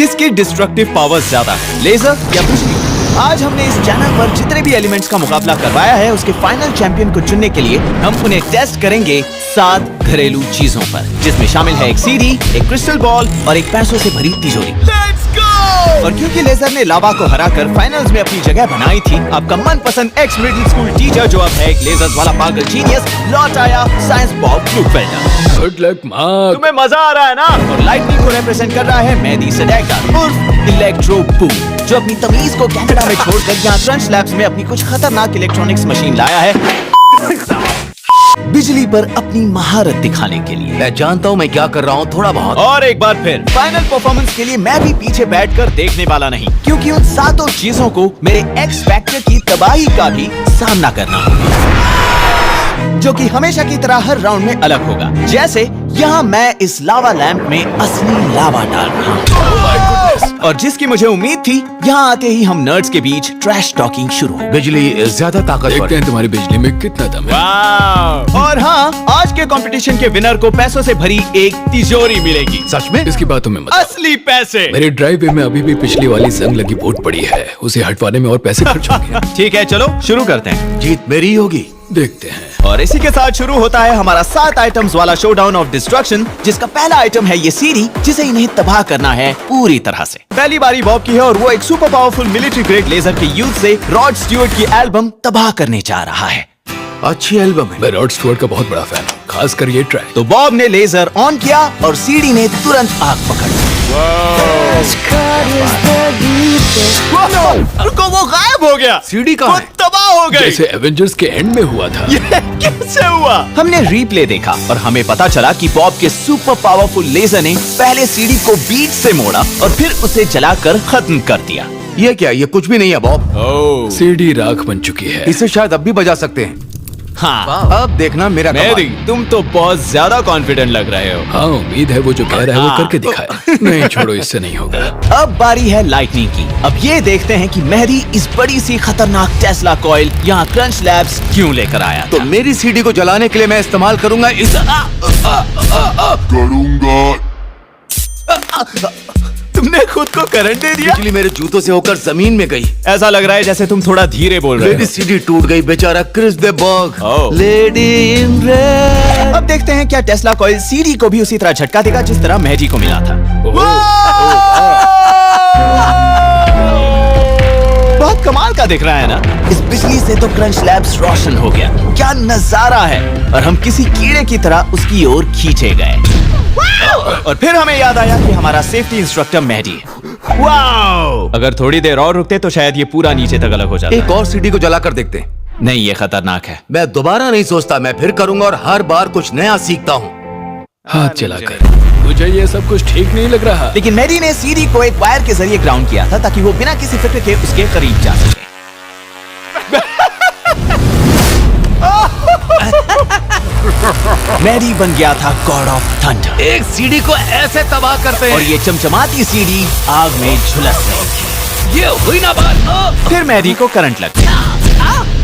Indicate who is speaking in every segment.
Speaker 1: किसकी destructive power ज्यादा है, लेजर या बिजली? आज हमने इस चैनल पर जितने भी एलिमेंट्स का मुकाबला करवाया है उसके फाइनल चैंपियन को चुनने के लिए हम उन्हें टेस्ट करेंगे 7 घरेलू चीजों पर, जिसमें शामिल है एक सीडी, एक क्रिस्टल बॉल और एक पैसों से भरी तिजोरी। और क्योंकि लेजर ने लावा को हराकर फाइनल्स में अपनी जगह बनाई थी, आपका मनपसंद एक्स मिडिल स्कूल टीचर जो अब है एक लेजर्स वाला पागल जीनियस लौट आया, science Bob Klugfelder.
Speaker 2: Good luck Mark.
Speaker 1: तुम्हें मजा आ रहा है ना? और लाइटनिंग को रिप्रेजेंट कर रहा है मेहदी सडेकर उर्फ इलेक्ट्रो बूम, जो अपनी तमीज को कनाडा में छोड़कर यहाँ क्रंच लैब्स में अपनी कुछ खतरनाक इलेक्ट्रॉनिक्स मशीन लाया है बिजली पर अपनी महारत दिखाने के लिए।
Speaker 3: मैं जानता हूँ मैं क्या कर रहा हूँ, थोड़ा बहुत।
Speaker 1: और एक बार फिर फाइनल परफॉर्मेंस के लिए मैं भी पीछे बैठकर देखने वाला नहीं, क्योंकि उन 7 चीजों को मेरे एक्स फैक्टर की तबाही का भी सामना करना होगा, जो कि हमेशा की तरह हर राउंड में अलग होगा। जैसे यहाँ मैं इस लावा लैंप में असली लावा डाल रहा हूँ और जिसकी मुझे उम्मीद थी, यहाँ आते ही हम नर्ड्स के बीच ट्रैश टॉकिंग शुरू हो।
Speaker 3: बिजली ज्यादा ताकतवर
Speaker 2: देखते हैं तुम्हारी बिजली में कितना दम है।
Speaker 1: और हाँ, आज के कंपटीशन के विनर को पैसों से भरी एक तिजोरी मिलेगी।
Speaker 3: सच में?
Speaker 2: इसकी बातों में मत।
Speaker 1: असली पैसे।
Speaker 2: मेरे ड्राइववे में अभी भी पिछली वाली जंग लगी बोर्ड पड़ी है, उसे हटवाने में और पैसे खर्च होंगे।
Speaker 1: ठीक है, चलो शुरू करते हैं।
Speaker 3: जीत मेरी ही होगी।
Speaker 2: देखते हैं।
Speaker 1: और इसी के साथ शुरू होता है हमारा 7 आइटम्स वाला शोडाउन ऑफ डिस्ट्रक्शन, जिसका पहला आइटम है ये सीडी, जिसे इन्हें तबाह करना है पूरी तरह से। पहली बारी बॉब की है और वो एक super powerful military grade laser के यूज से रॉड स्टीवर्ट की एल्बम तबाह करने जा रहा है।
Speaker 3: अच्छी एल्बम है।
Speaker 2: मैं रॉड स्टुअर्ट का बहुत बड़ा फैन हूँ, खासकर ये ट्रैक।
Speaker 1: तो बॉब ने लेजर ऑन किया और सीडी ने तुरंत आग पकड़ ली। रुको, वो गायब हो गया।
Speaker 3: सीडी
Speaker 1: वो
Speaker 3: कहाँ है?
Speaker 1: तबाह हो गई।
Speaker 2: जैसे एवेंजर्स के एंड में हुआ था।
Speaker 1: ये कैसे हुआ? हमने रिप्ले देखा और हमें पता चला कि बॉब के सुपर पावरफुल लेजर ने पहले सीडी को बीच से मोड़ा और फिर उसे जलाकर खत्म कर दिया।
Speaker 3: ये क्या? ये कुछ भी नहीं है बॉब।
Speaker 2: सीडी राख बन चुकी है।
Speaker 3: इसे शायद अब भी बजा सकते हैं।
Speaker 1: हाँ,
Speaker 3: अब देखना मेरा
Speaker 1: मेहदी, तुम तो बहुत ज्यादा कॉन्फिडेंट लग रहे हो।
Speaker 2: हाँ, उम्मीद है वो जो कह रहा है वो करके दिखाए। नहीं छोड़ो, इससे नहीं होगा।
Speaker 1: अब बारी है लाइटनिंग की। अब ये देखते हैं कि मेहदी इस बड़ी सी खतरनाक टेस्ला कॉइल यहाँ क्रंच लैब्स क्यों लेकर आया।
Speaker 3: तो मेरी सीडी को जलाने के लिए मैं इस्तेमाल करूंगा इस
Speaker 1: तुमने खुद को करंट दे दिया।
Speaker 3: बिजली मेरे जूतों से होकर जमीन में गई।
Speaker 1: ऐसा लग रहा है जैसे तुम थोड़ा धीरे बोल रहे
Speaker 3: मेरी
Speaker 1: हो।
Speaker 3: सीडी टूट गई, बेचारा Chris the bug. Lady in red.
Speaker 1: अब देखते हैं क्या टेस्ला कॉइल सीडी को भी उसी तरह झटका देगा जिस तरह मेहदी को मिला था। बहुत कमाल का दिख रहा है ना? इस बिजली से तो क्रंच लैब्स रोशन हो गया। क्या नजारा है! और हम किसी कीड़े की तरह उसकी ओर खींचे गए। और फिर हमें याद आया कि हमारा सेफ्टी इंस्ट्रक्टर मेहदी है। वाओ! अगर थोड़ी देर और रुकते तो शायद ये पूरा नीचे तक अलग हो जाता।
Speaker 3: एक और सीडी को जलाकर देखते हैं।
Speaker 1: नहीं, ये खतरनाक है।
Speaker 3: मैं दोबारा नहीं सोचता, मैं फिर करूंगा और हर बार कुछ नया सीखता हूँ।
Speaker 2: हाथ चलाकर। मुझे ये सब कुछ ठीक नहीं लग रहा।
Speaker 1: लेकिन मेहदी ने सीडी को एक वायर के जरिए ग्राउंड किया था ताकि वो बिना किसी फिक्र के उसके करीब जा सके। मेहदी बन गया था गॉड ऑफ थंडर।
Speaker 3: एक सीडी को ऐसे तबाह करते हैं
Speaker 1: और ये चमचमाती सीडी आग में झुलस रही थी।
Speaker 3: ये हुई ना बात।
Speaker 1: फिर मेहदी को करंट लग गया।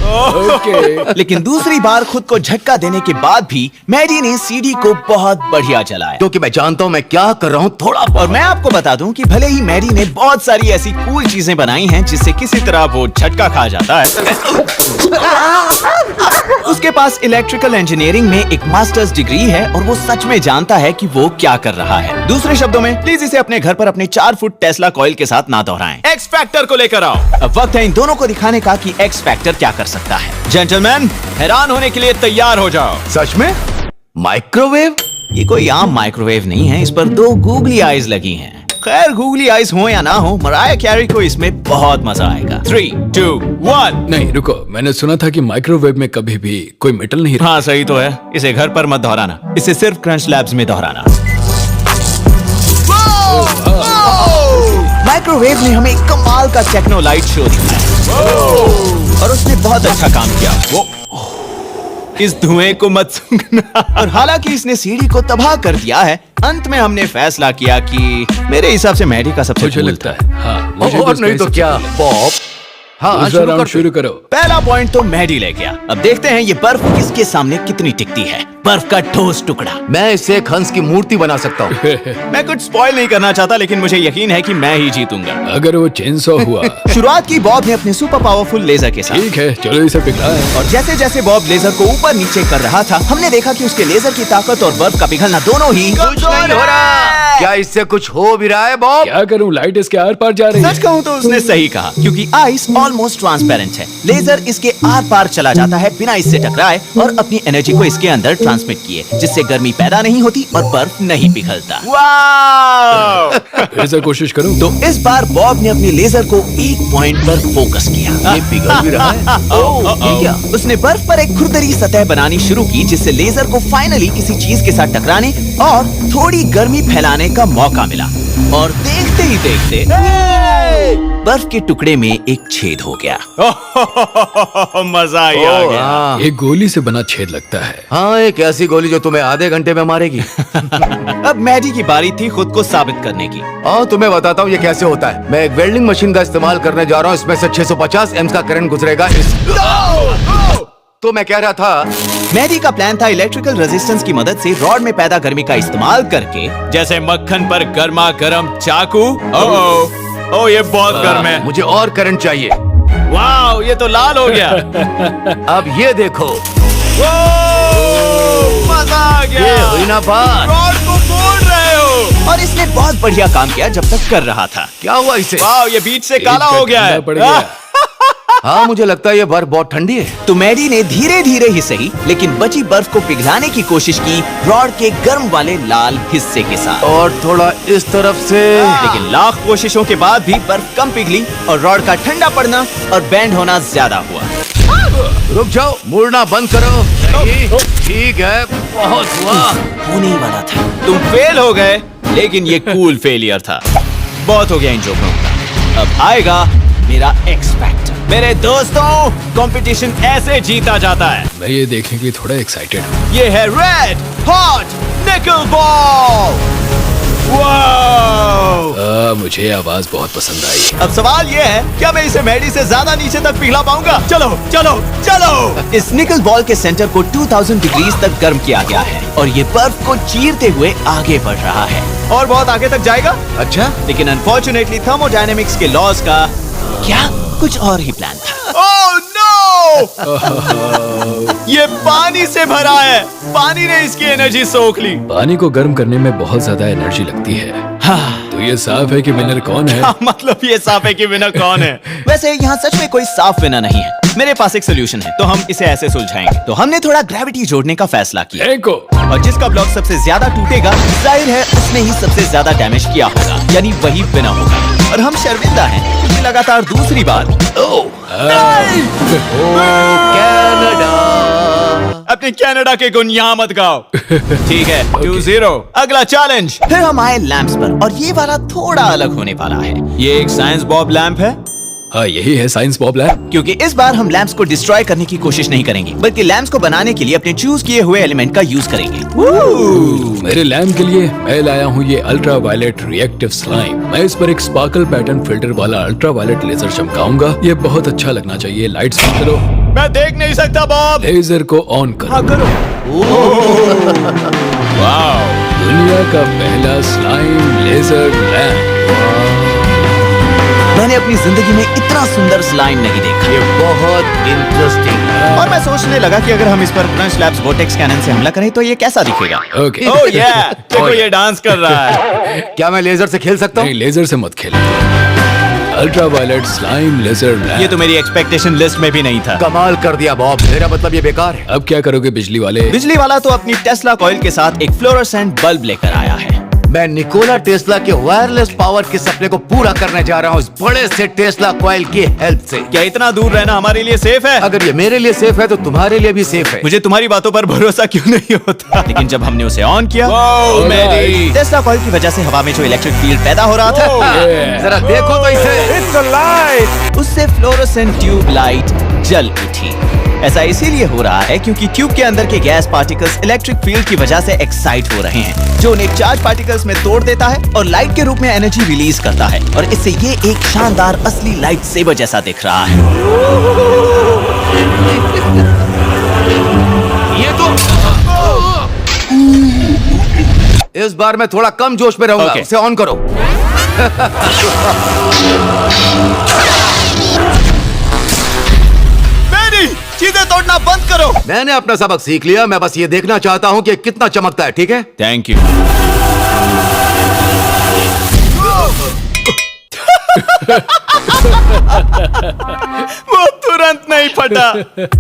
Speaker 2: ओके।
Speaker 1: लेकिन दूसरी बार खुद को झटका देने के बाद भी मेहदी ने सीडी को बहुत बढ़िया चलाया।
Speaker 3: क्योंकि मैं जानता हूँ मैं क्या कर रहा हूँ, थोड़ा
Speaker 1: और मैं आपको बता दूं कि भले ही मेहदी ने बहुत सारी ऐसी कूल चीजें बनाई हैं जिससे किसी तरह वो झटका खा जाता है, उसके पास इलेक्ट्रिकल इंजीनियरिंग में एक मास्टर्स डिग्री है और वो सच में जानता है कि वो क्या कर रहा है। दूसरे शब्दों में, प्लीज इसे अपने घर पर अपने 4 फुट टेस्ला कॉइल के साथ ना दोहराएं। एक्स फैक्टर को लेकर आओ। अब वक्त है इन दोनों को दिखाने का कि एक्स फैक्टर क्या कर सकता है। जेंटलमैन, हैरान होने के लिए तैयार हो जाओ।
Speaker 3: सच में? माइक्रोवेव?
Speaker 1: ये कोई आम माइक्रोवेव नहीं है, इस पर 2 गूगली आईज लगी हैं। खैर, गूगली आईज हो या ना हो, मराया कैरी को इसमें बहुत मजा आएगा। 3, 2, 1।
Speaker 2: नहीं रुको, मैंने सुना था कि माइक्रोवेव में कभी भी कोई मेटल नहीं।
Speaker 1: हाँ, सही तो है। इसे घर पर मत दोहराना, इसे सिर्फ क्रंच लैब्स में दोहराना। माइक्रोवेव ने हमें कमाल का टेक्नो लाइट शो दिया और उसने बहुत अच्छा काम किया। वो इस धुएं को मत सूंघना। और हालांकि इसने सीडी को तबाह कर दिया है, अंत में हमने फैसला किया कि मेरे हिसाब से मेहदी का सबसे
Speaker 2: मुझे
Speaker 1: cool
Speaker 2: लगता
Speaker 1: था।
Speaker 2: है। हाँ, मुझे
Speaker 3: और
Speaker 2: भी
Speaker 3: नहीं तो
Speaker 2: इसका
Speaker 3: क्या बॉब, हाँ,
Speaker 2: दूसरा
Speaker 3: शुरू
Speaker 2: राउंड
Speaker 3: करते।
Speaker 2: शुरू करो।
Speaker 1: पहला पॉइंट तो मैडी ले गया। अब देखते हैं ये बर्फ किसके सामने कितनी टिकती है। बर्फ का ठोस टुकड़ा।
Speaker 3: मैं इससे एक हंस की मूर्ति बना सकता हूँ।
Speaker 1: मैं कुछ स्पॉइल नहीं करना चाहता, लेकिन मुझे यकीन है कि मैं ही जीतूंगा।
Speaker 2: अगर वो चेनसॉ हुआ।
Speaker 1: शुरुआत की बॉब ने अपने सुपर पावरफुल लेजर के साथ,
Speaker 2: ठीक है, चलो इसे पिघलाएं।
Speaker 1: और जैसे जैसे बॉब लेजर को ऊपर नीचे कर रहा था, हमने देखा कि उसके लेजर की ताकत और बर्फ का पिघलना दोनों ही
Speaker 3: कुछ नहीं हो रहा। क्या इससे कुछ हो भी रहा है बॉब?
Speaker 2: क्या करूं, लाइट इसके आर पार जा रही
Speaker 1: सच
Speaker 2: है।
Speaker 1: कहूँ तो उसने सही कहा, क्योंकि आइस ऑलमोस्ट ट्रांसपेरेंट है। लेजर इसके आर पार चला जाता है बिना इससे टकराए और अपनी एनर्जी को इसके अंदर ट्रांसमिट किए, जिससे गर्मी पैदा नहीं होती और बर्फ नहीं पिघलता।
Speaker 2: फिर से कोशिश करूं।
Speaker 1: तो इस बार बॉब ने अपने लेजर को एक पॉइंट पर फोकस किया।
Speaker 3: ये पिघल भी रहा है।
Speaker 1: ओह, ये क्या? उसने बर्फ पर एक खुरदरी सतह बनानी शुरू की, जिससे लेजर को फाइनली किसी चीज के साथ टकराने और थोड़ी गर्मी फैलाने का मौका मिला। और देखते ही देखते बर्फ के टुकड़े में एक छेद हो गया। मजा ही आ गया।
Speaker 3: हाँ।
Speaker 2: एक गोली से बना छेद लगता है।
Speaker 3: हाँ, एक ऐसी गोली जो तुम्हें आधे घंटे में मारेगी।
Speaker 1: अब मैडी की बारी थी खुद को साबित करने की।
Speaker 3: हाँ, तुम्हें बताता हूँ ये कैसे होता है। मैं एक वेल्डिंग मशीन का इस्तेमाल करने जा रहा हूँ। इसमें से 650 एम्स का करंट गुजरेगा। तो मैं कह रहा था,
Speaker 1: मैडी का प्लान था इलेक्ट्रिकल रेजिस्टेंस की मदद से रॉड में पैदा गर्मी का इस्तेमाल करके, जैसे मक्खन पर गर्मा गर्म चाकू। ओ ये बहुत गर्म है।
Speaker 3: मुझे और करंट चाहिए।
Speaker 1: वाह, ये तो लाल हो गया।
Speaker 3: अब ये देखो,
Speaker 1: मजा आ
Speaker 3: ये
Speaker 1: गया।
Speaker 3: हुई ना बात।
Speaker 1: रॉड को फोड़ रहे हो। और इसने बहुत बढ़िया काम किया जब तक कर रहा था।
Speaker 3: क्या हुआ इसे?
Speaker 1: वाह, ये बीच से काला हो गया है।
Speaker 2: पड़ गया।
Speaker 3: हाँ, मुझे लगता है ये बर्फ बहुत ठंडी है।
Speaker 1: तो मैडी ने धीरे धीरे ही सही, लेकिन बची बर्फ को पिघलाने की कोशिश की रॉड के गर्म वाले लाल हिस्से के साथ।
Speaker 3: और थोड़ा इस तरफ से।
Speaker 1: लेकिन लाख कोशिशों के बाद भी बर्फ कम पिघली और रॉड का ठंडा पड़ना और बैंड होना ज्यादा हुआ।
Speaker 3: रुक जाओ, मुड़ना बंद करो। सही, ठीक है, बहुत हुआ।
Speaker 1: होने ही वाला था। तुम फेल हो गए, लेकिन ये कूल फेलियर था। बहुत हो गया इन जोकरों का। अब आएगा मेरा एक्स फैक्टर। मेरे दोस्तों, कंपटीशन ऐसे जीता जाता है।
Speaker 2: मैं ये देखने के लिए थोड़ा एक्साइटेड हूँ।
Speaker 1: ये है रेड हॉट निकल बॉल। वाओ!
Speaker 2: मुझे आवाज बहुत पसंद आई।
Speaker 1: अब सवाल ये है, क्या मैं इसे मैडी से ज्यादा नीचे तक पिघला पाऊंगा? चलो चलो चलो। इस निकल बॉल के सेंटर को 2000 डिग्रीज तक गर्म किया गया है और ये बर्फ को चीरते हुए आगे बढ़ रहा है और बहुत आगे तक जाएगा।
Speaker 3: अच्छा,
Speaker 1: लेकिन अनफॉर्चुनेटली थर्मोडायनेमिक्स के लॉज का क्या कुछ और ही प्लान था। Oh no! ये पानी से भरा है। पानी ने इसकी एनर्जी सोख ली।
Speaker 2: पानी को गर्म करने में बहुत ज्यादा एनर्जी लगती है। तो ये साफ है कि विनर कौन है।
Speaker 1: मतलब ये साफ है कि विनर कौन है। वैसे यहाँ सच में कोई साफ विनर नहीं है। मेरे पास एक सोल्यूशन है, तो हम इसे ऐसे सुलझाएंगे। तो हमने थोड़ा ग्रेविटी जोड़ने का फैसला किया।
Speaker 2: देखो,
Speaker 1: और जिसका ब्लॉक सबसे ज्यादा टूटेगा, जाहिर है उसने ही सबसे ज्यादा डैमेज किया होगा, यानी वही विनर होगा। और हम शर्मिंदा हैं क्योंकि लगातार दूसरी बार
Speaker 3: कनाडा।
Speaker 1: अपने कनाडा के गुण यहाँ मत गाओ। ठीक है, 2-0। अगला चैलेंज। फिर हम आए लैंप्स पर, और ये वाला थोड़ा अलग होने वाला है। ये एक साइंस बॉब लैंप है,
Speaker 2: हाँ यही है साइंस बॉब लैंप।
Speaker 1: क्योंकि इस बार हम लैंप्स को डिस्ट्रॉय करने की कोशिश नहीं करेंगे, बल्कि लैंप्स को बनाने के लिए अपने चूज किए हुए एलिमेंट का यूज करेंगे।
Speaker 2: मेरे लैंप के लिए मैं लाया हूँ ये अल्ट्रा वायलेट रिएक्टिव स्लाइम। मैं इस पर एक स्पार्कल पैटर्न फिल्टर वाला अल्ट्रा वायलेट लेजर चमकाऊंगा। ये बहुत अच्छा लगना चाहिए। लाइट्स बंद करो।
Speaker 1: मैं देख नहीं सकता बॉब।
Speaker 2: लेजर को ऑन करो।
Speaker 1: हाँ करो। वाओ!
Speaker 2: दुनिया का पहला स्लाइम लेजर लैंप।
Speaker 1: मैंने अपनी जिंदगी में इतना सुंदर स्लाइम नहीं देखा।
Speaker 3: ये बहुत इंटरेस्टिंग।
Speaker 1: और मैं सोचने लगा कि अगर हम इस पर क्रंच लैब्स वोर्टेक्स कैनन से हमला करें तो ये कैसा दिखेगा।
Speaker 2: ओके।
Speaker 1: ओह या, देखो ये डांस कर रहा है।
Speaker 3: क्या मैं लेजर से खेल सकता
Speaker 2: नहीं,
Speaker 3: हूँ?
Speaker 2: लेजर से मत खेलो। Ultra violet slime laser lamp.
Speaker 1: ये तो मेरी एक्सपेक्टेशन लिस्ट में भी नहीं था।
Speaker 3: कमाल कर दिया बॉब। मेरा मतलब ये बेकार है।
Speaker 2: अब क्या करोगे बिजली वाले?
Speaker 1: बिजली वाला तो अपनी टेस्ला कॉइल के साथ एक फ्लोरोसेंट बल्ब लेकर आया है।
Speaker 3: मैं निकोला टेस्ला के वायरलेस पावर के सपने को पूरा करने जा रहा हूँ इस बड़े से टेस्ला कॉइल की हेल्प से।
Speaker 1: क्या इतना दूर रहना हमारे लिए सेफ है?
Speaker 3: अगर ये मेरे लिए सेफ है तो तुम्हारे लिए भी सेफ है।
Speaker 1: मुझे तुम्हारी बातों पर भरोसा क्यों नहीं होता। लेकिन जब हमने उसे ऑन किया,
Speaker 2: Alright.
Speaker 1: टेस्ला कॉइल की वजह से हवा में जो इलेक्ट्रिक फील्ड पैदा हो रहा था,
Speaker 2: Yeah.
Speaker 3: जरा देखो तो इसे।
Speaker 1: उससे फ्लोरोसेंट ट्यूब लाइट जल उठी। ऐसा इसीलिए हो रहा है क्योंकि ट्यूब के अंदर के गैस पार्टिकल्स इलेक्ट्रिक फील्ड की वजह से एक्साइट हो रहे हैं, जो उन्हें चार्ज पार्टिकल्स में तोड़ देता है और लाइट के रूप में एनर्जी रिलीज करता है, और इससे ये एक शानदार असली लाइट सेवर जैसा दिख रहा है।
Speaker 3: ये तो इस बार मैं थोड़ा कम जोश में रहूंगा।
Speaker 1: Okay.
Speaker 3: उसे ऑन करो।
Speaker 1: मैडी, चीजें तोड़ना बंद करो।
Speaker 3: मैंने अपना सबक सीख लिया। मैं बस ये देखना चाहता हूँ कि कितना चमकता है। ठीक है?
Speaker 1: Thank you. वो तुरंत नहीं फटा।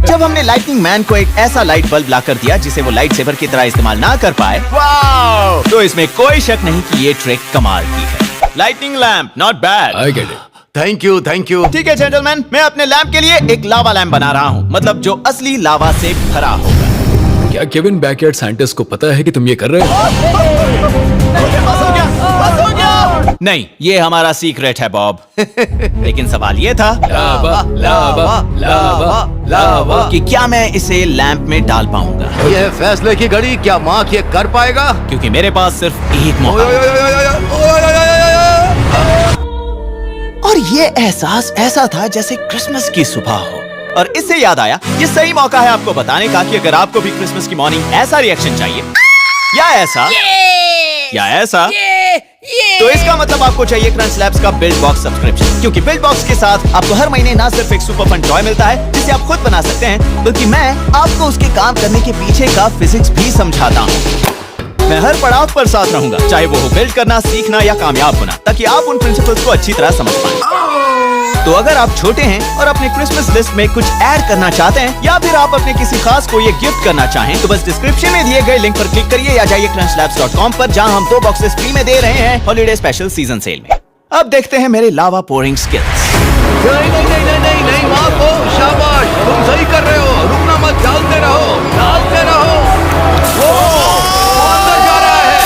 Speaker 1: जब हमने लाइटनिंग मैन को एक ऐसा लाइट बल्ब लाकर दिया जिसे वो लाइट सेवर की तरह इस्तेमाल ना कर पाए, वाओ, तो इसमें कोई शक नहीं कि ये ट्रिक कमाल की है। Lightning lamp, not bad.
Speaker 2: I get it.
Speaker 3: Thank you, thank you.
Speaker 1: ठीक है जेंटलमैन, मैं अपने लैंप के लिए एक लावा लैंप बना रहा हूँ, मतलब जो असली लावा से भरा होगा।
Speaker 2: क्या केविन बैकयार्ड साइंटिस्ट को पता है कि तुम ये कर रहे हो?
Speaker 1: बस हो गया, बस हो गया। नहीं, ये हमारा सीक्रेट है बॉब। लेकिन सवाल ये था
Speaker 2: लावा लावा लावा लावा
Speaker 1: कि क्या मैं इसे लैंप में डाल पाऊंगा,
Speaker 3: ये फैसले की घड़ी। क्या मार्क ये कर पाएगा?
Speaker 1: क्योंकि मेरे पास सिर्फ एक मौका
Speaker 3: ओए,
Speaker 1: है।
Speaker 3: ओए, ओए, ओए, ओए, ओए, ओए, ओए।
Speaker 1: और ये एहसास ऐसा था जैसे क्रिसमस की सुबह हो। और इससे याद आया, ये सही मौका है आपको बताने का कि अगर आपको भी क्रिसमस की मॉर्निंग ऐसा रिएक्शन चाहिए, या ऐसा, या ऐसा, तो इसका मतलब आपको चाहिए क्रंच लैब्स का बिल्ड बॉक्स सब्सक्रिप्शन, क्योंकि बिल्ड बॉक्स के साथ आपको हर महीने ना सिर्फ एक सुपर फन टॉय मिलता है जिसे आप खुद बना सकते हैं, बल्कि मैं आपको उसके काम करने के पीछे का फिजिक्स भी समझाता हूँ। मैं हर पड़ाव पर साथ रहूंगा, चाहे वो हो बिल्ड करना, सीखना या कामयाब होना, ताकि आप उन प्रिंसिपल्स को अच्छी तरह समझ पाएं। तो अगर आप छोटे हैं और अपने क्रिसमस लिस्ट में कुछ ऐड करना चाहते हैं, या फिर आप अपने किसी खास को ये गिफ्ट करना चाहें, तो बस डिस्क्रिप्शन में दिए गए लिंक पर क्लिक करिए या जाइए crunch-labs.com पर, जहां हम 2 बॉक्सेस फ्री में दे रहे हैं हॉलिडे स्पेशल सीजन सेल में। अब देखते हैं मेरे लावा पोरिंग स्किल्स।
Speaker 3: नहीं नहीं नहीं नहीं नहीं नहीं, मार्को, शाबाश, तुम सही कर रहे हो। रुकना मत, डालते रहो, डालते रहो। वो अंदर जा रहा है,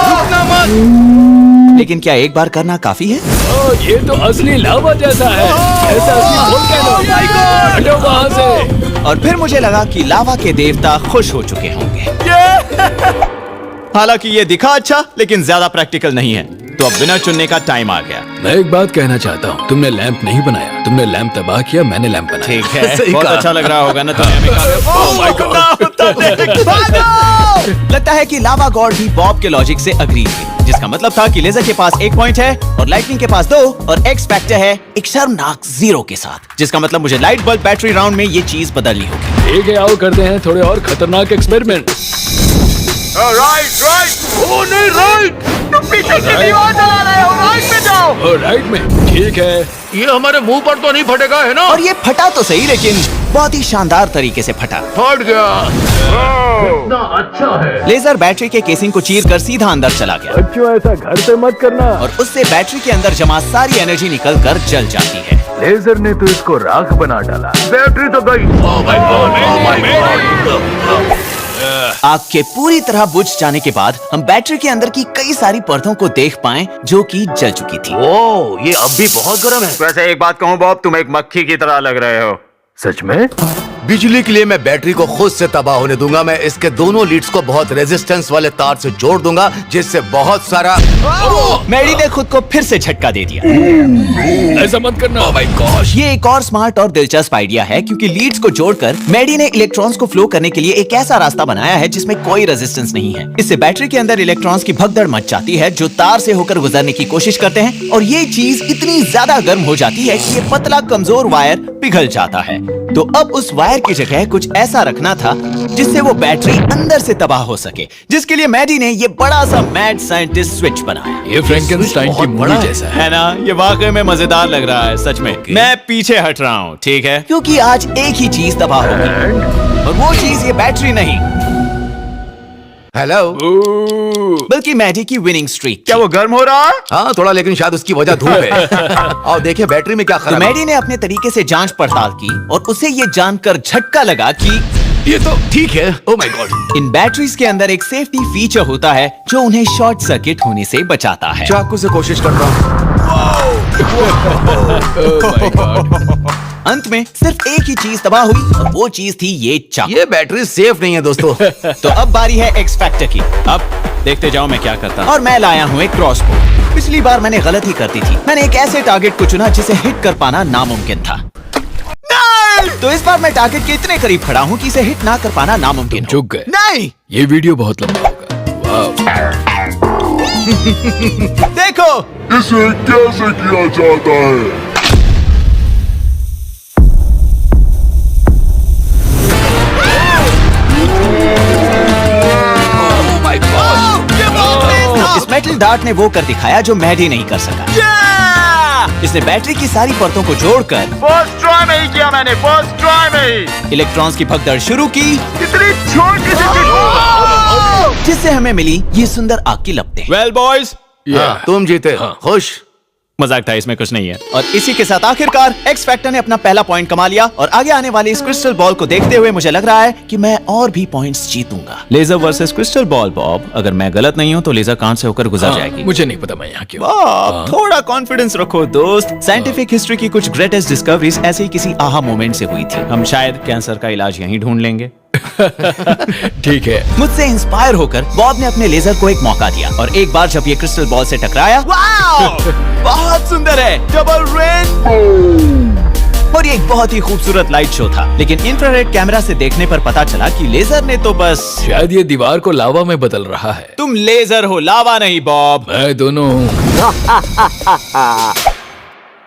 Speaker 3: रुकना मत।
Speaker 1: लेकिन क्या एक बार करना काफी है?
Speaker 2: ओह, ये तो असली लावा जैसा है। ऐसा असली वोल्केनो। हटो वहाँ से।
Speaker 1: और फिर मुझे लगा कि लावा के देवता खुश हो चुके होंगे। हालांकि ये दिखा अच्छा, लेकिन ज्यादा प्रैक्टिकल नहीं है, तो अब बिना चुनने का टाइम आ गया।
Speaker 2: मैं एक बात कहना चाहता हूँ, तुमने लैंप नहीं बनाया, तुमने लैंप तबाह किया, मैंने लैंप बनाया।
Speaker 1: ठीक है,
Speaker 3: सही
Speaker 1: बहुत
Speaker 3: कहा।
Speaker 1: अच्छा लग रहा होगा ना तुम्हें हमें
Speaker 2: Oh my God.
Speaker 1: भागो! लगता है कि लावा गॉड भी बॉब के लॉजिक से अग्री थे, जिसका मतलब था कि लेजर के पास 1 पॉइंट है और लाइटनिंग के पास 2, और एक्स फैक्टर है एक शर्मनाक 0 के साथ, जिसका मतलब मुझे लाइट बल्ब बैटरी राउंड में ये चीज बदलनी होगी।
Speaker 2: ठीक है, आओ करते हैं थोड़े और खतरनाक एक्सपेरिमेंट।
Speaker 3: Right right. ओ नहीं, राइट। तुम पीछे की दीवार चला रहे हो, राइट में जाओ।
Speaker 2: और राइट में, ठीक है।
Speaker 3: ये हमारे मुंह पर तो नहीं फटेगा, है ना?
Speaker 1: और ये फटा तो सही, लेकिन बहुत ही शानदार तरीके से फटा।
Speaker 3: फट गया। कितना अच्छा है।
Speaker 1: लेजर बैटरी के केसिंग को चीर कर सीधा अंदर चला गया,
Speaker 2: बच्चों, ऐसा घर पे मत करना।
Speaker 1: और उससे बैटरी के अंदर जमा सारी एनर्जी निकल कर जल जाती है।
Speaker 2: लेजर ने तो इसको राख बना डाला।
Speaker 3: बैटरी तो गई। Oh my God, oh my God.
Speaker 1: आग के पूरी तरह बुझ जाने के बाद हम बैटरी के अंदर की कई सारी परतों को देख पाएं जो कि जल चुकी थी।
Speaker 3: ओह, ये अब भी बहुत गर्म है।
Speaker 4: वैसे एक बात कहूँ बॉब, तुम एक मक्खी की तरह लग रहे हो।
Speaker 2: सच में?
Speaker 3: बिजली के लिए मैं बैटरी को खुद से तबाह होने दूंगा। मैं इसके दोनों लीड्स को बहुत रेजिस्टेंस वाले तार से जोड़ दूंगा, जिससे बहुत सारा।
Speaker 1: मैडी ने खुद को फिर से झटका दे दिया।
Speaker 2: ऐसा मत करना।
Speaker 3: Oh my gosh.
Speaker 1: ये एक और स्मार्ट और दिलचस्प आइडिया है, क्योंकि लीड्स को जोड़कर मैडी ने इलेक्ट्रॉन्स को फ्लो करने के लिए एक ऐसा रास्ता बनाया है जिसमें कोई रेजिस्टेंस नहीं है। इससे बैटरी के अंदर इलेक्ट्रॉन्स की भगदड़ मच जाती है जो तार से होकर गुजरने की कोशिश करते हैं, और ये चीज इतनी ज्यादा गर्म हो जाती है कि ये पतला कमजोर वायर पिघल जाता है। तो अब उस वायर की जगह कुछ ऐसा रखना था जिससे वो बैटरी अंदर से तबाह हो सके, जिसके लिए मैडी ने ये बड़ा सा मैड साइंटिस्ट स्विच बनाया।
Speaker 2: ये फ्रैंकेनस्टाइन की
Speaker 3: बहुत
Speaker 2: मूवी
Speaker 3: बड़ा है।
Speaker 2: जैसा है।
Speaker 1: है ना? ये वाकई में मजेदार लग रहा है, सच में। मैं पीछे हट रहा हूँ, ठीक है? क्योंकि आज एक ही चीज तबाह होगी, और वो चीज ये बैटरी नहीं,
Speaker 3: हेलो।
Speaker 1: बल्कि मैडी की विनिंग स्ट्रीक।
Speaker 4: क्या वो गर्म हो रहा है?
Speaker 3: हाँ थोड़ा, लेकिन शायद उसकी वजह धूप है। और देखिए बैटरी में क्या
Speaker 1: तो
Speaker 3: खराब है।
Speaker 1: मैडी ने अपने तरीके से जांच पड़ताल की, और उसे ये जानकर झटका लगा कि
Speaker 3: ये तो ठीक है। Oh my God.
Speaker 1: In batteries के अंदर एक सेफ्टी फीचर होता है जो उन्हें शॉर्ट सर्किट होने से बचाता है।
Speaker 3: चाकू से कोशिश कर रहा हूँ।
Speaker 1: अंत में सिर्फ एक ही चीज तबाह हुई और वो चीज थी ये चाकू।
Speaker 3: ये बैटरी सेफ नहीं है दोस्तों।
Speaker 1: तो अब बारी है एक्स फैक्टर की। अब देखते जाओ मैं क्या करता हूं। और मैं लाया हूँ एक क्रॉसबो। पिछली बार मैंने गलत ही कर दी थी। मैंने एक ऐसे टारगेट को चुना जिसे हिट कर पाना नामुमकिन था। तो इस बार मैं टारगेट के इतने करीब खड़ा हूँ कि इसे हिट ना कर पाना नामुमकिन हो।
Speaker 2: चुक गए।
Speaker 1: नहीं,
Speaker 2: ये वीडियो बहुत लंबा होगा। वाह।
Speaker 1: देखो
Speaker 5: इसे कैसे किया जाता है?
Speaker 1: इस मेटल डार्ट ने वो कर दिखाया जो मैडी नहीं कर सका। इसने बैटरी की सारी परतों को जोड़कर
Speaker 4: फर्स्ट ट्राई में ही किया मैंने, फर्स्ट ट्राई में ही।
Speaker 1: इलेक्ट्रॉन्स की भगदड़ शुरू की,
Speaker 4: इतनी छोटी सी चीज।
Speaker 1: जिससे हमें मिली ये सुंदर आग की लपटें।
Speaker 3: वेल बॉयज, तुम जीते। खुश?
Speaker 1: मजाक था, इसमें कुछ नहीं है। और इसी के साथ आखिरकार एक्स फैक्टर ने अपना पहला पॉइंट कमा लिया और आगे आने वाली इस क्रिस्टल बॉल को देखते हुए मुझे लग रहा है कि मैं और भी पॉइंट्स जीतूंगा। Laser versus crystal ball Bob, अगर मैं गलत नहीं हूं तो लेजर कांच से होकर गुजर जाएगी।
Speaker 2: मुझे नहीं पता मैं यहाँ क्यों।
Speaker 1: बॉब, थोड़ा कॉन्फिडेंस रखो दोस्त। साइंटिफिक हिस्ट्री की कुछ ग्रेटेस्ट डिस्कवरीज ऐसे ही किसी आहा मोमेंट से हुई थी। हम शायद कैंसर का इलाज यहीं ढूंढ लेंगे।
Speaker 2: ठीक है।
Speaker 1: मुझसे इंस्पायर होकर बॉब ने अपने लेजर को एक मौका दिया और एक बार जब ये क्रिस्टल बॉल से टकराया, बहुत सुंदर है, डबल रेनबो। और ये एक बहुत ही खूबसूरत लाइट शो था। लेकिन इंफ्रारेड कैमरा से देखने पर पता चला कि लेजर ने तो बस
Speaker 2: शायद ये दीवार को लावा में बदल रहा है।
Speaker 1: तुम लेजर हो, लावा नहीं बॉब।
Speaker 2: मैं दोनों हूँ।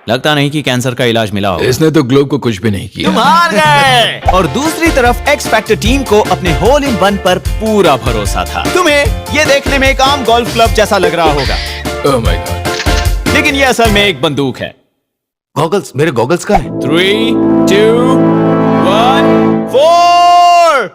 Speaker 1: लगता नहीं कि कैंसर का इलाज मिला हो।
Speaker 2: इसने तो ग्लोब को कुछ भी नहीं किया।
Speaker 1: तुम हार गए। और दूसरी तरफ एक्स फैक्टर टीम को अपने होल इन वन पर पूरा भरोसा था। तुम्हें ये देखने में एक आम गोल्फ क्लब जैसा लग रहा होगा,
Speaker 2: ओह माय गॉड।
Speaker 1: लेकिन ये असल में एक बंदूक है।
Speaker 3: गॉगल्स, मेरे गॉगल्स कहाँ हैं?
Speaker 1: 3, 2, 1, 4।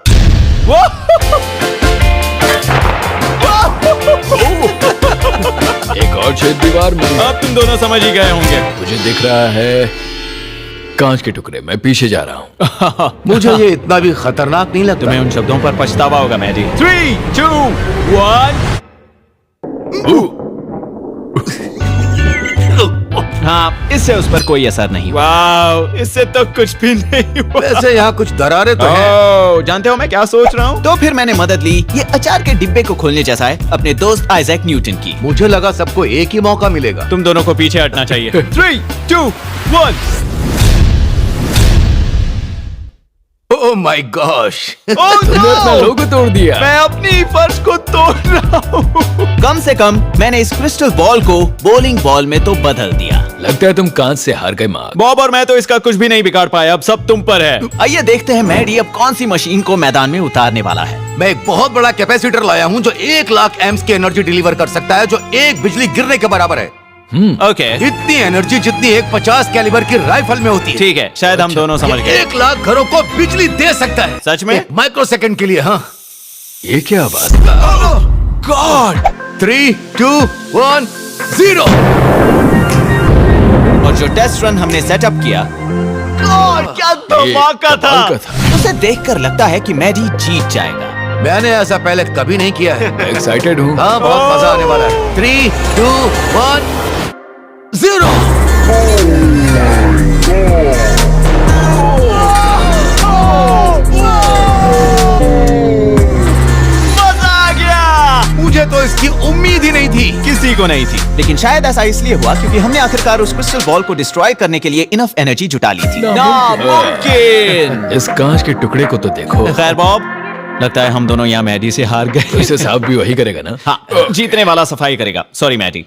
Speaker 2: एक और छेद दीवार में।
Speaker 1: अब तुम दोनों समझ ही गए होंगे।
Speaker 2: मुझे दिख रहा है कांच के टुकड़े। मैं पीछे जा रहा हूँ।
Speaker 3: मुझे ये इतना भी खतरनाक नहीं लगता।
Speaker 1: तुम्हें उन शब्दों पर पछतावा होगा मैडी। 3, 2, 1। हाँ, इससे उस पर कोई असर नहीं। वाव, इससे तो कुछ भी नहीं हुआ।
Speaker 3: वैसे यहाँ कुछ दरारें तो हैं।
Speaker 1: ओह, जानते हो मैं क्या सोच रहा हूँ? तो फिर मैंने मदद ली ये अचार के डिब्बे को खोलने जैसा है, अपने दोस्त आइजैक न्यूटन की।
Speaker 3: मुझे लगा सबको एक ही मौका मिलेगा।
Speaker 1: तुम दोनों को पीछे हटना चाहिए। 3, 2, 1।
Speaker 3: Oh my gosh.
Speaker 2: तुमने अपना लोगो तोड़ दिया।
Speaker 1: मैं अपनी फर्श को तोड़ रहा हूँ। कम से कम मैंने इस क्रिस्टल बॉल को बोलिंग बॉल में तो बदल दिया।
Speaker 2: लगता है तुम कांच से हार गए मार्क।
Speaker 1: बॉब और मैं तो इसका कुछ भी नहीं बिगाड़ पाया। अब सब तुम पर है। आइए देखते हैं मैडी अब कौन सी मशीन को मैदान में उतारने वाला है।
Speaker 3: मैं एक बहुत बड़ा कैपेसिटर लाया हूँ जो 1 लाख एम्स की एनर्जी डिलीवर कर सकता है, जो एक बिजली गिरने के बराबर है।
Speaker 1: ओके,
Speaker 3: इतनी एनर्जी जितनी एक 50 कैलिबर की राइफल में होती है।
Speaker 1: ठीक है, शायद हम दोनों समझ गए।
Speaker 3: 1 लाख घरों को बिजली दे सकता है।
Speaker 1: सच में?
Speaker 3: माइक्रो सेकंड के लिए। हाँ,
Speaker 2: ये क्या बात?
Speaker 3: गॉड। 3, 2, 1, 0।
Speaker 1: और जो टेस्ट रन हमने सेटअप किया, क्या धमाका था।
Speaker 2: कमाल का था।
Speaker 1: उसे देखकर लगता है कि मैडी जीत जाएगा।
Speaker 3: मैंने ऐसा पहले कभी नहीं किया है।
Speaker 2: एक्साइटेड हूँ।
Speaker 3: हाँ, बहुत मजा आने वाला है। 3, 2, 1, 0।
Speaker 1: मजा आ गया।
Speaker 3: मुझे तो इसकी उम्मीद ही नहीं थी।
Speaker 1: किसी को नहीं थी, लेकिन शायद ऐसा इसलिए हुआ क्योंकि हमने आखिरकार उस क्रिस्टल बॉल को डिस्ट्रॉय करने के लिए इनफ एनर्जी जुटा ली थी। नामुमकिन।
Speaker 2: इस कांच के टुकड़े को तो देखो।
Speaker 1: खैर बॉब, लगता है हम दोनों यहाँ मैडी से हार गए।
Speaker 2: इसे साहब भी वही करेगा ना।
Speaker 1: हाँ, जीतने वाला सफाई करेगा। Sorry Maddie.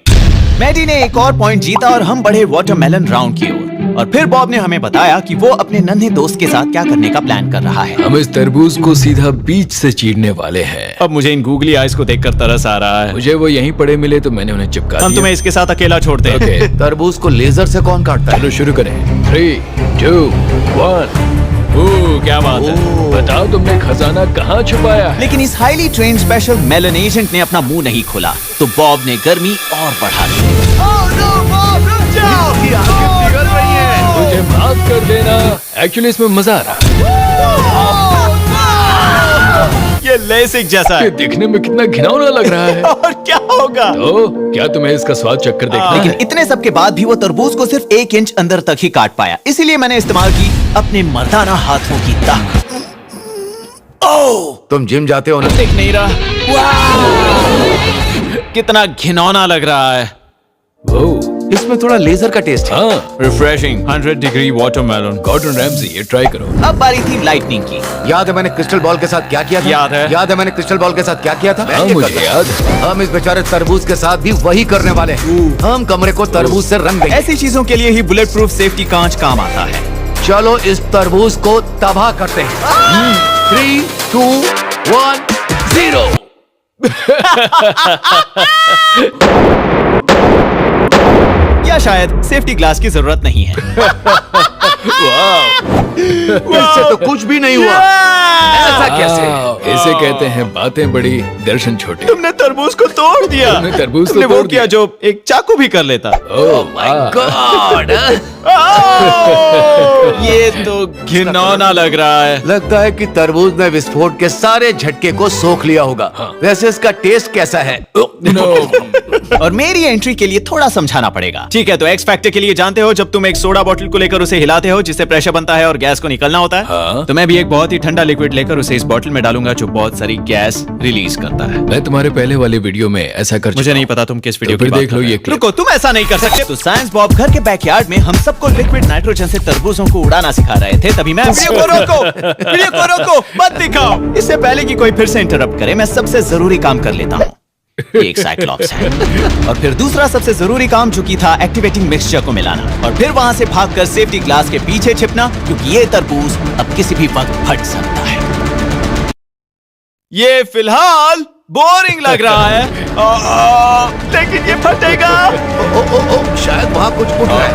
Speaker 1: मैडी ने एक और पॉइंट जीता और हम बढ़े वाटरमेलन राउंड की ओर। और फिर बॉब ने हमें बताया कि वो अपने नन्हे दोस्त के साथ क्या करने का प्लान कर रहा है।
Speaker 2: हम इस तरबूज को सीधा बीच से चीरने वाले हैं।
Speaker 1: अब मुझे इन गूगली आइज को देखकर तरस आ रहा है।
Speaker 2: मुझे वो यहीं पड़े मिले तो मैंने उन्हें चिपका
Speaker 1: हम
Speaker 2: दिया।
Speaker 1: तुम्हें इसके साथ अकेला छोड़ते हैं।
Speaker 2: ओके,
Speaker 3: तरबूज को लेजर से कौन काटता है?
Speaker 2: चलो शुरू करें। 3, 2, 1।
Speaker 1: क्या बात है।
Speaker 2: बताओ तुमने खजाना कहाँ छुपाया है?
Speaker 1: लेकिन इस highly trained special melon agent ने अपना मुंह नहीं खोला, तो बॉब ने गर्मी और बढ़ा दी।
Speaker 2: मुझे माफ कर देना। एक्चुअली इसमें मजा आ रहा है।
Speaker 1: ये लेसिक जैसा
Speaker 2: ये
Speaker 1: है।
Speaker 2: दिखने में कितना घिनौना लग रहा है।
Speaker 1: और क्या होगा?
Speaker 2: तो क्या तुम्हें इसका स्वाद चक्कर देखना
Speaker 1: लेकिन
Speaker 2: है?
Speaker 1: इतने सब के बाद भी वो तरबूज को सिर्फ 1 इंच अंदर तक ही काट पाया। इसीलिए मैंने इस्तेमाल की अपने मर्दाना हाथों की ताकत। ओह,
Speaker 3: तुम जिम जाते हो ना?
Speaker 1: दिख नहीं रहा। कितना घिनौना लग रहा है।
Speaker 2: ओह,
Speaker 3: इसमें थोड़ा लेजर का टेस्ट है।
Speaker 2: हाँ,
Speaker 1: refreshing 100 degree watermelon.
Speaker 2: Gordon Ramsay, ये ट्राई करो।
Speaker 1: अब बारी थी लाइटनिंग की।
Speaker 3: याद है मैंने क्रिस्टल बॉल के साथ क्या किया था?
Speaker 1: याद है।
Speaker 3: मैंने क्रिस्टल बॉल के साथ क्या किया था?
Speaker 2: हाँ, मुझे याद है।
Speaker 3: हम इस बेचारे तरबूज के साथ भी वही करने वाले हैं। हम कमरे को तरबूज से रंग देंगे।
Speaker 1: ऐसी चीजों के लिए ही बुलेट प्रूफ सेफ्टी कांच काम आता है।
Speaker 3: चलो इस तरबूज को तबाह करते हैं। 3, 2, 1, 0।
Speaker 1: या शायद सेफ्टी ग्लास की जरूरत नहीं है।
Speaker 3: इससे तो कुछ भी नहीं हुआ। ऐसा कैसे?
Speaker 2: इसे कहते हैं बातें बड़ी, दर्शन छोटे।
Speaker 1: तुमने तरबूज को तोड़ दिया।
Speaker 2: तुमने तरबूज को
Speaker 1: तुमने वो
Speaker 2: तोड़
Speaker 1: किया
Speaker 2: दिया।
Speaker 1: जो एक चाकू भी कर लेता।
Speaker 2: Oh my
Speaker 3: God.
Speaker 1: ये तो घिनौना लग रहा है।
Speaker 3: लगता है कि तरबूज ने विस्फोट के सारे झटके को सोख लिया होगा। वैसे इसका टेस्ट कैसा है?
Speaker 1: और मेरी एंट्री के लिए थोड़ा समझाना पड़ेगा। ठीक है, तो एक्स फैक्टर के लिए जानते हो, जब तुम एक सोडा बोतल को लेकर उसे हिलाते हो जिससे प्रेशर बनता है और गैस को निकलना होता है।
Speaker 2: हाँ।
Speaker 1: तो मैं भी एक बहुत ही ठंडा लिक्विड लेकर उसे इस बोतल में डालूंगा जो बहुत सारी गैस रिलीज करता है।
Speaker 2: मैं तुम्हारे पहले वाले वीडियो में ऐसा कर
Speaker 1: मुझे नहीं पता तुम किस वीडियो
Speaker 2: तो
Speaker 1: की
Speaker 2: फिर
Speaker 1: बात
Speaker 2: देख लो
Speaker 1: कर रहे
Speaker 2: ये
Speaker 1: हो।
Speaker 2: क्लिप।
Speaker 1: रुको, तुम ऐसा नहीं कर सकते। तो साइंस बॉब घर के बैकयार्ड में हम सबको लिक्विड नाइट्रोजन से तरबूजों को उड़ाना सिखा रहे थे। तभी मैं वीडियो को रोको, मत दिखाओ। इससे पहले कि कोई फिर से इंटरप्ट करे, मैं सबसे जरूरी काम कर लेता हूँ। ये एक साइक्लॉप्स है। और फिर दूसरा सबसे जरूरी काम जो कि था एक्टिवेटिंग मिक्सचर को मिलाना और फिर वहां से भागकर सेफ्टी ग्लास के पीछे छिपना, क्योंकि ये तरबूज अब किसी भी वक्त फट सकता है। ये फिलहाल बोरिंग लग रहा है, लेकिन ये फटेगा।
Speaker 3: ओ, शायद वहाँ कुछ फूट रहा है।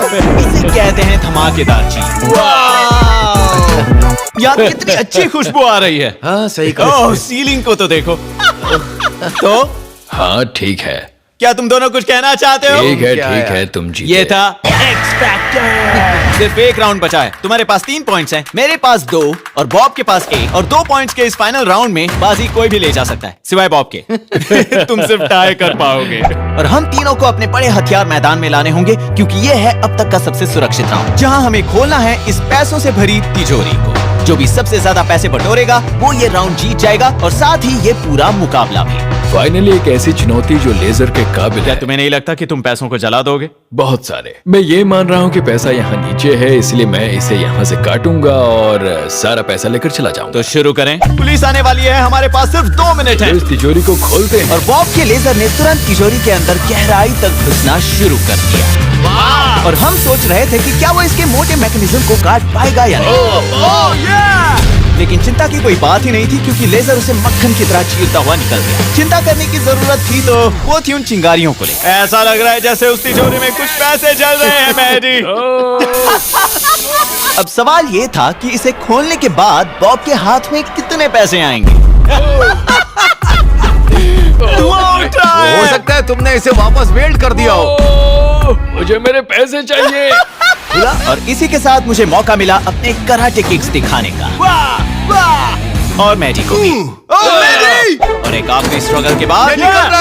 Speaker 1: इसे कहते हैं धमाकेदार चीज। यार कितनी अच्छी खुशबू आ रही है।
Speaker 3: हाँ, सही
Speaker 1: ओह,
Speaker 3: कहा।
Speaker 1: सीलिंग को तो देखो। तो
Speaker 2: हाँ ठीक है,
Speaker 1: क्या तुम दोनों कुछ कहना चाहते हो?
Speaker 2: ठीक
Speaker 3: क्या
Speaker 2: है,
Speaker 3: है?
Speaker 2: तुम जीते।
Speaker 1: ये था एक्स फैक्टर। सिर्फ एक राउंड बचा है। तुम्हारे पास 3 पॉइंट्स हैं, मेरे पास 2 और बॉब के पास 1। और 2 पॉइंट्स के इस फाइनल राउंड में बाजी कोई भी ले जा सकता है सिवाय बॉब के। तुम सिर्फ टाई कर पाओगे। और हम तीनों को अपने बड़े हथियार मैदान में लाने होंगे, क्योंकि ये है अब तक का सबसे सुरक्षित राउंड, जहां हमें खोलना है इस पैसों से भरी तिजोरी को। जो भी सबसे ज्यादा पैसे बटोरेगा वो ये राउंड जीत जाएगा और साथ ही ये पूरा मुकाबला भी।
Speaker 2: फाइनली एक ऐसी चुनौती जो लेजर के काबिल
Speaker 1: क्या
Speaker 2: है।
Speaker 1: तुम्हें नहीं लगता कि तुम पैसों को जला दोगे?
Speaker 2: बहुत सारे। मैं ये मान रहा हूँ कि पैसा यहाँ नीचे है, इसलिए मैं इसे यहाँ से काटूंगा और सारा पैसा लेकर चला जाऊंगा।
Speaker 1: तो शुरू करें। पुलिस आने वाली है, हमारे पास सिर्फ 2 मिनट
Speaker 2: तो
Speaker 1: है।
Speaker 2: इस तिजोरी को खोलते हैं।
Speaker 1: और बॉब के लेजर ने तुरंत तिजोरी के अंदर गहराई तक घुसना शुरू कर दिया। और हम सोच रहे थे कि क्या वो इसके मोटे मैकेनिज्म को काट पाएगा या नहीं। लेकिन चिंता की कोई बात ही नहीं थी, क्योंकि लेजर उसे मक्खन की तरह चीरता हुआ निकल गया। चिंता करने की जरूरत थी तो वो थी उन चिंगारियों को लेकर। ऐसा लग रहा है जैसे उस तिजोरी में कुछ पैसे जल रहे हैं मैडी। अब सवाल ये था कि इसे खोलने के बाद बॉब के हाथ में कितने पैसे आएंगे।
Speaker 3: हो सकता है तुमने इसे वापस वेल्ड कर दिया हो।
Speaker 2: मुझे मेरे पैसे चाहिए।
Speaker 1: और इसी के साथ मुझे मौका मिला अपने कराटे किक्स दिखाने का। और मैडी को भी। और एक आखिरी स्ट्रगल के बाद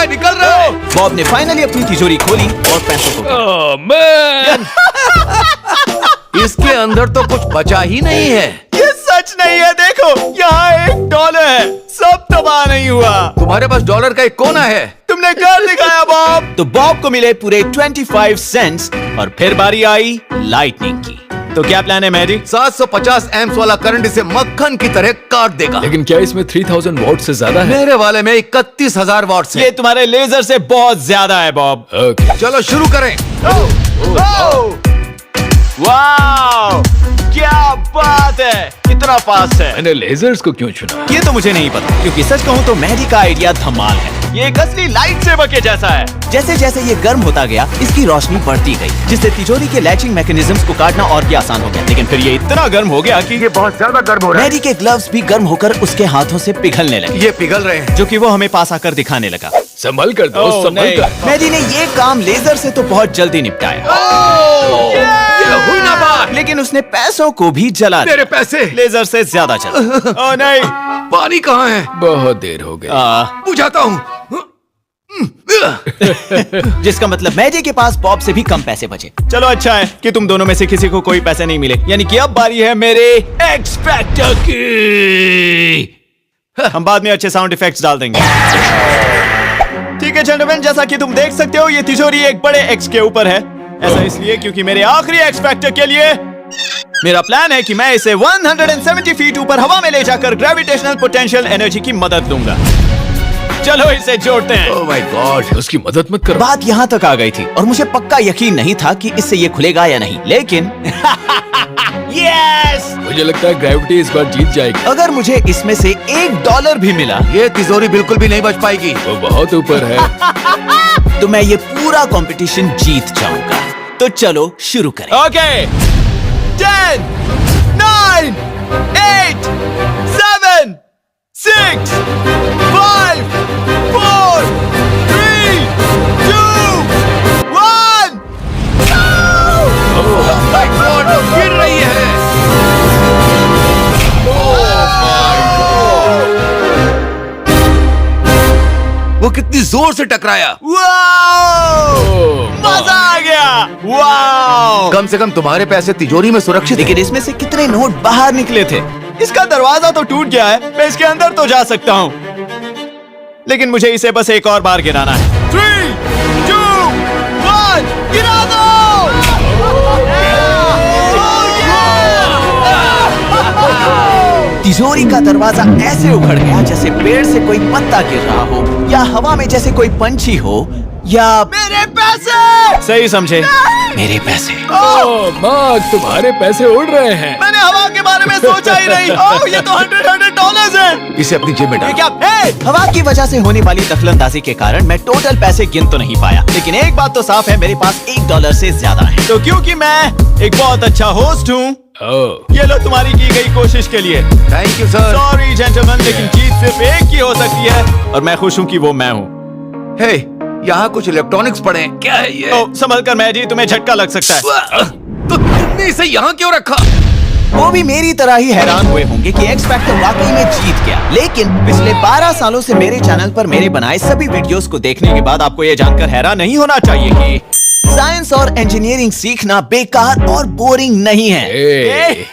Speaker 3: निकल रहा है।
Speaker 1: बॉब ने फाइनली अपनी तिजोरी खोली और पैसों को
Speaker 2: ओह मैन,
Speaker 3: इसके अंदर तो कुछ बचा ही नहीं है।
Speaker 1: ये सच नहीं है। देखो, यहाँ $1 है। सब तबाह नहीं हुआ।
Speaker 3: तुम्हारे पास डॉलर का एक कोना है।
Speaker 1: तुमने कर दिखाया बॉब। तो बॉब को मिले पूरे 25 सेंट्स। और फिर बारी आई लाइटनिंग की। तो क्या प्लान है मैडी?
Speaker 3: 750 एम्प्स वाला करंट इसे मक्खन की तरह काट देगा।
Speaker 2: लेकिन क्या इसमें 3000 वॉट से ज्यादा है?
Speaker 3: मेरे वाले में 31,000 वॉट
Speaker 1: ये
Speaker 3: है।
Speaker 1: तुम्हारे लेजर से बहुत ज्यादा है बॉब।
Speaker 2: ओके,
Speaker 3: चलो शुरू करें।
Speaker 1: वाह, क्या बात है, कितना फास्ट है।
Speaker 2: मैंने लेजर्स को क्यों चुना?
Speaker 1: ये तो मुझे नहीं पता, क्योंकि सच कहूँ तो मैडी का आइडिया धमाल है। ये एक असली लाइट सेवर के जैसा है। जैसे जैसे ये गर्म होता गया, इसकी रोशनी बढ़ती गई, जिससे तिजोरी के लैचिंग मैकेनिज्म्स को काटना और भी आसान हो गया। लेकिन फिर ये इतना गर्म हो गया कि
Speaker 3: ये बहुत ज्यादा गर्म हो रहा है।
Speaker 1: मैडी के ग्लव्स भी गर्म होकर उसके हाथों से पिघलने लगे,
Speaker 3: ये पिघल रहे हैं।
Speaker 1: जो कि वो हमें पास आकर दिखाने लगा।
Speaker 2: संभल कर दोस्त, संभल
Speaker 1: नहीं,
Speaker 2: कर।
Speaker 1: मैजी ने ये काम लेजर से तो बहुत जल्दी निपटाया,
Speaker 3: ये हुई ना बात।
Speaker 1: लेकिन उसने पैसों को भी जला दिया।
Speaker 3: मेरे पैसे,
Speaker 1: लेजर से ज्यादा जला। ओह नहीं।
Speaker 3: पानी कहाँ है?
Speaker 2: बहुत देर हो गई।
Speaker 3: बुझाता हूँ।
Speaker 1: जिसका मतलब मैजी के पास बॉब से भी कम पैसे बचे। चलो अच्छा है कि तुम दोनों में से किसी को कोई पैसे नहीं मिले, यानी कि अब बारी है मेरे एक्स फैक्टर की। हम बाद में अच्छे साउंड इफेक्ट्स डाल देंगे। ठीक है जेंटलमैन, जैसा कि तुम देख सकते हो ये तिजोरी एक बड़े एक्स के ऊपर है। ऐसा इसलिए क्योंकि मेरे आखिरी एक्स फैक्टर के लिए मेरा प्लान है कि मैं इसे 170 फीट ऊपर हवा में ले जाकर ग्रेविटेशनल पोटेंशियल एनर्जी की मदद लूंगा। चलो इसे जोड़ते हैं।
Speaker 3: ओह माय गॉड,
Speaker 2: उसकी मदद मत करो।
Speaker 1: बात यहाँ तक आ गई थी और मुझे पक्का यकीन नहीं था कि इससे ये खुलेगा या नहीं, लेकिन यस,
Speaker 2: मुझे लगता है ग्रेविटी इस बार जीत जाएगी।
Speaker 1: अगर मुझे इसमें से $1 भी मिला
Speaker 3: ये तिजोरी बिल्कुल भी नहीं बच पाएगी।
Speaker 2: वो बहुत ऊपर है।
Speaker 1: तो मैं ये पूरा कंपटीशन जीत जाऊंगा। तो चलो शुरू करें। ओके 10 9 8 7 6 5 4 3 2 1
Speaker 3: ओह माय गॉड, गिर रही है। वो कितनी जोर से टकराया।
Speaker 1: मजा आ गया। वाओ,
Speaker 3: कम से कम तुम्हारे पैसे तिजोरी में सुरक्षित हैं।
Speaker 1: लेकिन इसमें से कितने नोट बाहर निकले थे? इसका दरवाजा तो टूट गया है, मैं इसके अंदर तो जा सकता हूँ, लेकिन मुझे इसे बस एक और बार गिराना है। 3 2 1 गिरा दो। तिजोरी का दरवाजा ऐसे उखड़ गया जैसे पेड़ से कोई पत्ता गिर रहा हो, या हवा में जैसे कोई पंछी हो, या मेरे पैसे। सही समझे, मेरे पैसे।
Speaker 2: ओह मार्क, तुम्हारे पैसे उड़ रहे हैं।
Speaker 1: मैंने हवा के बारे में सोचा ही नहीं। ओह, ये तो $100 है।
Speaker 3: इसे अपनी जेब में
Speaker 1: ये
Speaker 3: डाल।
Speaker 1: क्या? हे, हवा की वजह से होने वाली दखलंदाजी के कारण मैं टोटल पैसे गिन तो नहीं पाया, लेकिन एक बात तो साफ है, मेरे पास $1 से ज्यादा है। तो क्योंकि मैं एक बहुत अच्छा होस्ट हूँ,
Speaker 2: ओह,
Speaker 1: ये लो तुम्हारी की गई कोशिश के लिए।
Speaker 3: Thank you sir.
Speaker 1: Sorry gentleman, लेकिन जीत सिर्फ एक की हो सकती है, और मैं खुश हूँ कि वो मैं हूँ।
Speaker 3: हे, यहाँ कुछ इलेक्ट्रॉनिक्स पड़े हैं। क्या है ये?
Speaker 1: ओह, संभल कर मैजी, तुम्हें झटका लग सकता है।
Speaker 3: तो तुमने इसे यहाँ क्यों रखा?
Speaker 1: वो भी मेरी तरह ही हैरान हुए होंगे कि एक्स फैक्टर वाकई में जीत गया, लेकिन पिछले 12 सालों से मेरे चैनल पर मेरे बनाए सभी वीडियोस को देखने के बाद आपको ये जानकर हैरान नहीं होना चाहिए कि साइंस और इंजीनियरिंग सीखना बेकार और बोरिंग नहीं है।
Speaker 2: ए।